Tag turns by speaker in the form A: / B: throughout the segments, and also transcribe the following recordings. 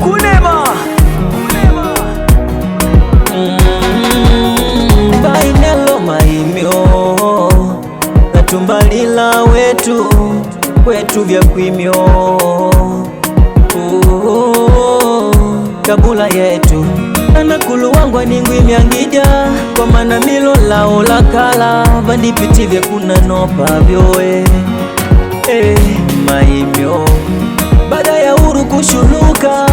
A: Kunema bainelo maimyo katumbalila wetu vya kwimyo kabula yetu anakulu wangu ningwi myangija kwa mana milo lao la kala vandipiti vya kuna nopa vyoe maimyo baada ya uru kushuluka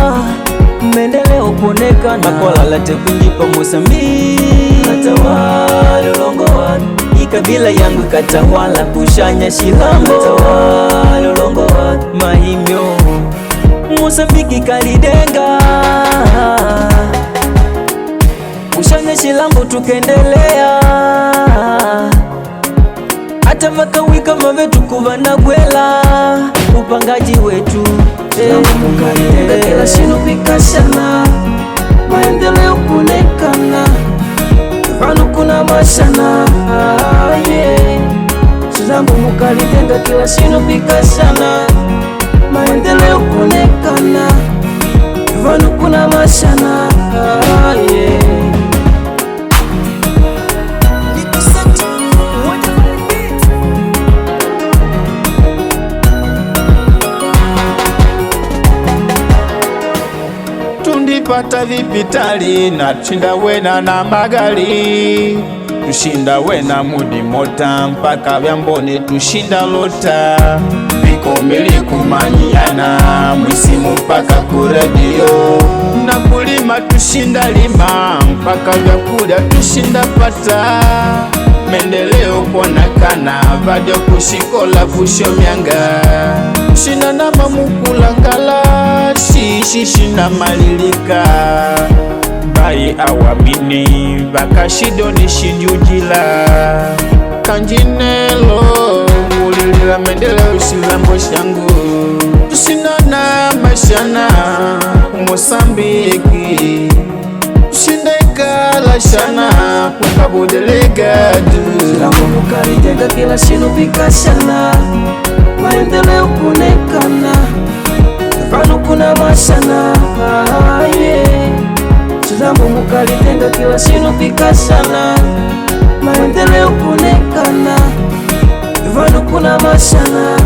A: mendeleo kuoneka makola late kunjipa Mosambiki katawala ulongowa ikabila yangu katawala kushanya shilambo katawala ulongowa maimyo Mosambiki kalidenga kushanya shilambo tukendelea hata makawika mavetu kuvana gwela upangaji wetu
B: Mukalidenga kila shino pikashana maendeleo kunekana vanu kuna mashana Shilambo mukalidenga kila shino pikashana maendeleo kunekana vanu kuna mashana
C: Tundipata vipitali na tushinda wena na magali tushinda wena mudi mota mpaka vyambone tushinda lota vikomeli kumanyana mwisimu mpaka kuredio na kulima tushinda lima mpaka vyakulia tushinda pata mendeleo kuonekana vadio kushikola vusho myanga tushinda na mamukulangala shishina malilika bai awamini bakashido nishindi ujila kanjinelo mulilila mendeleo shilambo shangu tusinana mashana Mosambiki tushindekala shana kukabudelegadu
B: Shilambo mukalidenga kila shino pikashana maendeleo kunekana vanu kuna mashana Shilambo mukalidenga kila shino pikashana maendeleo kunekana vanu kuna mashana